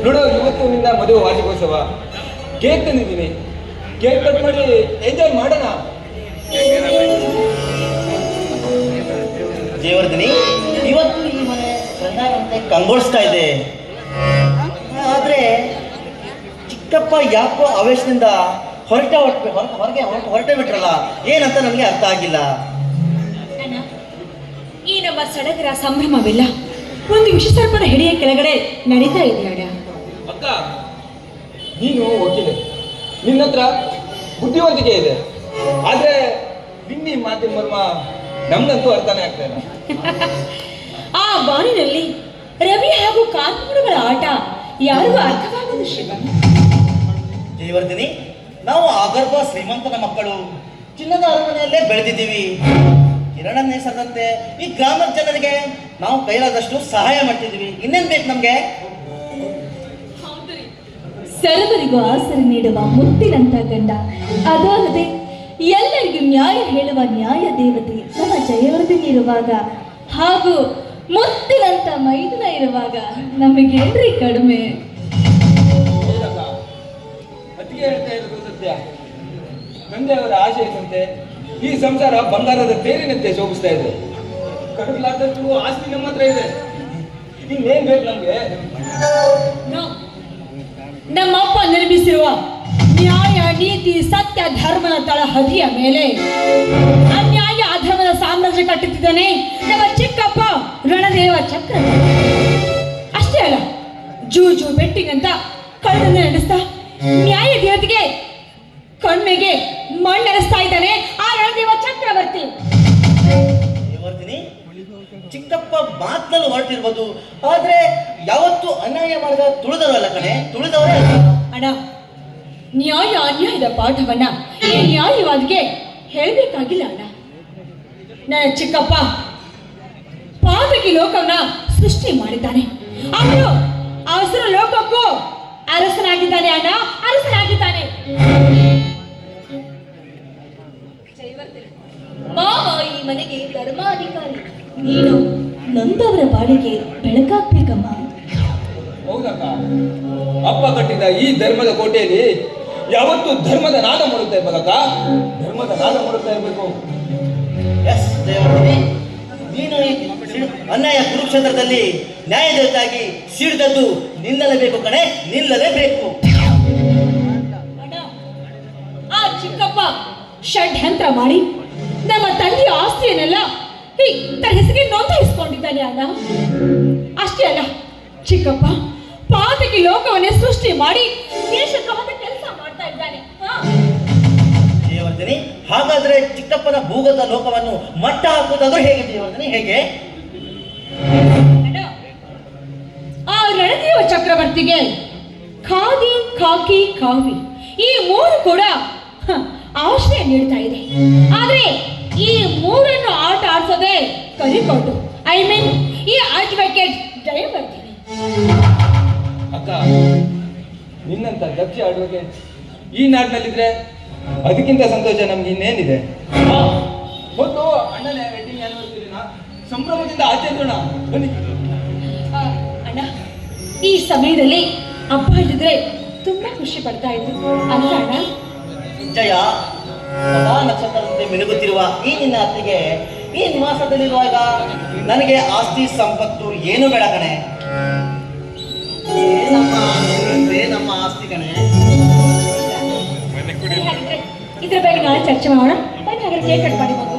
ನೋಡು, ಇವತ್ತು ನಿನ್ನ ಮದುವೆ ವಾರ್ಷಿಕೋತ್ಸವ. ಕೇಕ್ ತಂದಿದ್ದೀನಿ, ಕೇಕ್ ಕಟ್ ಮಾಡಿ ಎಂಜಾಯ್ ಮಾಡೋಣ. ಜಯವರ್ಧಿನಿ, ಇವತ್ತು ಈ ಮನೆ ಚೆನ್ನಾಗಂತೆ ಕಂಗೊಳಿಸ್ತಾ ಇದೆ. ಆದ್ರೆ ಚಿಕ್ಕಪ್ಪ ಯಾಕೋ ಆವೇಶದಿಂದ ಹೊರಟೆ ಬಿಟ್ರಲ್ಲ, ಏನಂತ ನನಗೆ ಅರ್ಥ ಆಗಿಲ್ಲ. ಈ ನಮ್ಮ ಸಡಗರ ಸಂಭ್ರಮವಿಲ್ಲ ಒಂದು ವಿಷಸರ್ಪಣ ಹಿಡಿಯ ಕೆಳಗಡೆ ನಡೀತಾ ಇದೆಯಾಡ. ಅಕ್ಕ, ನೀನು ವಕೀಲೆ, ನಿನ್ನ ಹತ್ರ ಬುದ್ಧಿವಂತಿಕೆ ಇದೆ. ಆದ್ರೆ ನಿನ್ನಿ ಮಾತಿನ ಮರ್ಮ ನಮ್ಗಂತೂ ಅರ್ಥನೇ ಆಗ್ತಾ ಇಲ್ಲ. ಆ ಬಾನಿನಲ್ಲಿ ರವಿ ಹಾಗೂ ಕಾನ್ಪುರಗಳ ಆಟ ಯಾರಿಗೂ ಅರ್ಥವಾಗದು ಶಿವ. ಜಯವರ್ಧಿನಿ, ನಾವು ಆಗರ್ಭ ಶ್ರೀಮಂತನ ಮಕ್ಕಳು, ಚಿನ್ನದ ಅರಮನೆಯಲ್ಲೇ ಬೆಳೆದಿದ್ದೀವಿ. ಕಿರಣನ್ನೇ ಸದಂತೆ ಈ ಗ್ರಾಮದ ಜನರಿಗೆ ನಾವು ಕೈಲಾದಷ್ಟು ಸಹಾಯ ಮಾಡ್ತಿದ್ದೀವಿ. ಇನ್ನೇನ್ ಬೇಕು ನಮ್ಗೆ? ಸರ್ವರಿಗೂ ಆಸರೆ ನೀಡುವ ಮುತ್ತಿನಂತ ಗಂಡ, ಅದು ಅಲ್ಲದೆ ಎಲ್ಲರಿಗೂ ನ್ಯಾಯ ಹೇಳುವ ನ್ಯಾಯ ದೇವತೆ ನಮ್ಮ ಜಯವರ್ಧಿನಿ ಇರುವಾಗ, ಹಾಗೂ ಮುತ್ತಿನಂತ ಮೈದುನ ಇರುವಾಗ ನಮಗೇನ್ರಿ ಕಡಿಮೆ? ಅತಿಗೆ ಹೇಳ್ತಾ ಇರೋದು ಸತ್ಯ. ತಂದೆಯವರ ಆಶಯದಂತೆ ಈ ಸಂಸಾರ ಬಂಗಾರದ ತೇರಿನಂತೆ ಶೋಭಿಸ್ತಾ ಇದೆ. ಕಡಲಾದಷ್ಟು ಆಸ್ತಿ ನಮ್ಮ ಹತ್ರ ಇದೆ. ಇನ್ನೇನ್ ಬೇಕು ನಮ್ಗೆ? ನಮ್ಮಪ್ಪ ನಿರ್ಮಿಸಿರುವ ನ್ಯಾಯ, ನೀತಿ, ಸತ್ಯ, ಧರ್ಮದ ತಳಹದಿಯ ಮೇಲೆ ಅನ್ಯಾಯ ಅಧರ್ಮದ ಸಾಮ್ರಾಜ್ಯ ಕಟ್ಟುತ್ತಿದ್ದಾನೆ ನಮ್ಮ ಚಿಕ್ಕಪ್ಪ ರಣದೇವ ಚಕ್ರ. ಅಷ್ಟೇ ಅಲ್ಲ, ಜೂಜು ಬೆಟ್ಟಿಂಗ್ ಅಂತ ಕಳ್ಳನ್ನ ನಡೆಸ್ತಾ ನ್ಯಾಯ ದೇವತೆಗೆ ಕಣ್ಮೆಗೆ ಮಣ್ಣೆರೆಸ್ತಾ ಇದ್ದಾನೆ ಆ ರಣದೇವ ಚಕ್ರವರ್ತಿ. ಜಯವರ್ಧಿನಿ, ಚಿಕ್ಕಪ್ಪ ಮಾತಲ್ಲಿ ಹೊರಟಿರ್ಬೋದು, ಆದ್ರೆ ಯಾವತ್ತು ಅನ್ಯಾಯ ಮಾಡಿದ ತುಳಿದವರಲ್ಲ ಕಣೆ, ತುಳಿದವರೇ ಅಣ್ಣ. ನ್ಯಾಯ ಅನ್ಯಾಯದ ಪಾಠವನ್ನ ಈ ನ್ಯಾಯವಾದಿಗೆ ಹೇಳಬೇಕಾಗಿಲ್ಲ ಅಣ್ಣ. ನನ್ನ ಚಿಕ್ಕಪ್ಪ ಪಾತಕಿ ಲೋಕವನ್ನ ಸೃಷ್ಟಿ ಮಾಡಿದ್ದಾನೆ. ಅವನು ಅವಸರ ಲೋಕಕ್ಕೂ ಅರಸನಾಗಿದ್ದಾನೆ ಅಣ್ಣ, ಅರಸನಾಗಿದ್ದಾನೆ. ಮಾವ ಈ ಮನೆಗೆ ಧರ್ಮಾಧಿಕಾರಿ, ನೀನು ನೊಂದವರ ಬಾಳಿಗೆ ಬೆಳಕಾಗ್ಬೇಕಮ್ಮ. ಹೌದಕ್ಕ, ಅಪ್ಪ ಕಟ್ಟಿದ ಈ ಧರ್ಮದ ಕೋಟೆಯಲ್ಲಿ ಯಾವತ್ತು ಧರ್ಮದ ನಾದ ಮಾಡುತ್ತಾ ಇರ್ಬೇಕಕ್ಕ, ಧರ್ಮದ ನಾದ ಮಾಡುತ್ತಾ ಇರ್ಬೇಕು. ಎಸ್ ಜಯವರ್ಧಿನಿ, ನೀನು ಈ ಅನ್ಯಾಯ ಕುರುಕ್ಷೇತ್ರದಲ್ಲಿ ನ್ಯಾಯದೇವತಾಗಿ ಸಿಡಿದದ್ದು ನಿಲ್ಲಲೇಬೇಕು ಕಣೆ, ನಿಲ್ಲಲೇಬೇಕು. ಆ ಚಿಕ್ಕಪ್ಪ ಷಡ್ಯಂತ್ರ ಮಾಡಿ ನಮ್ಮ ತಂದೆಯ ಆಸ್ತಿಯನ್ನೆಲ್ಲ ತನ್ನ ಹೆಸರಿಗೆ ನೋಂದಾಯಿಸಿಕೊಂಡಿದ್ದಾನೆ ಅಣ್ಣ. ಅಷ್ಟೇ ಅಲ್ಲ, ಚಿಕ್ಕಪ್ಪ ಪಾತಕಿ ಲೋಕವನ್ನೇ ಸೃಷ್ಟಿ ಮಾಡಿ ದೇಶದ್ರೋಹದ ಕೆಲಸ ಮಾಡ್ತಾ ಇದ್ದಾನೆ. ಜಯವರ್ಧಿನಿ, ಹಾಗಾದ್ರೆ ಚಿಕ್ಕಪ್ಪನ ಭೂಗತ ಲೋಕವನ್ನು ಮಟ್ಟ ಹಾಕುವುದಾದ್ರೂ ಹೇಗೆ ಜಯವರ್ಧಿನಿ, ಹೇಗೆ? ಆ ರಣದೇವ ಚಕ್ರವರ್ತಿಗೆ ಖಾದಿ, ಖಾಕಿ, ಕಾವಿ ಈ ಮೂರು ಕೂಡ ಆಶ್ರಯ ನೀಡ್ತಾ ಇದೆ. ಆದ್ರೆ ಈ ಮೂರನ್ನು ಆಟ ಆಡ್ಸೋದೇ ಕಲಿಕೊಟ್ಟು, ಐ ಮೀನ್ ಈ ಅಡ್ವೊಕೇಟ್ ಜಯವರ್ಧಿನಿ. ಅಕ್ಕ, ನಿನ್ನಂತ ದಕ್ಷ ಅಡ್ವೊಕೇಟ್ ಈ ನಾಡಿನಲ್ಲಿದ್ರೆ ಅದಕ್ಕಿಂತ ಸಂತೋಷ ನಮ್ಗೆ ಇನ್ನೇನಿದೆ. ಮೊದಲು ಅಣ್ಣನ ವೆಡ್ಡಿಂಗ್ ಆನಿವರ್ಸರಿನ ಸಂಭ್ರಮದಿಂದ ಆಚರಿಸೋಣ ಬನ್ನಿ. ಅಣ್ಣ, ಈ ಸಮಯದಲ್ಲಿ ಹಬ್ಬ ಇದ್ದಿದ್ರೆ ತುಂಬಾ ಖುಷಿ ಪಡ್ತಾ ಇದ್ರು ಅಲ್ಲ ಅಣ್ಣ? ಜಯ, ಸದಾ ನಕ್ಷತ್ರದಂತೆ ಮಿನುಗುತ್ತಿರುವ ಈ ನಿನ್ನ ಅತ್ತಿಗೆ ಈ ನಿವಾಸದಲ್ಲಿರುವಾಗ ನನಗೆ ಆಸ್ತಿ ಸಂಪತ್ತು ಏನು ಬೇಡ ಕಣೆ. ನಮ್ಮ ಆಸ್ತಿ ಕಣೆ. ಇದ್ರ ಬಗ್ಗೆ ನಾಳೆ ಚರ್ಚೆ ಮಾಡೋಣ. ಬನ್ನಿ, ಹಾಗಾದ್ರೆ ಕೇಕ್ ಕಟ್ ಮಾಡಿ ಬಂದು.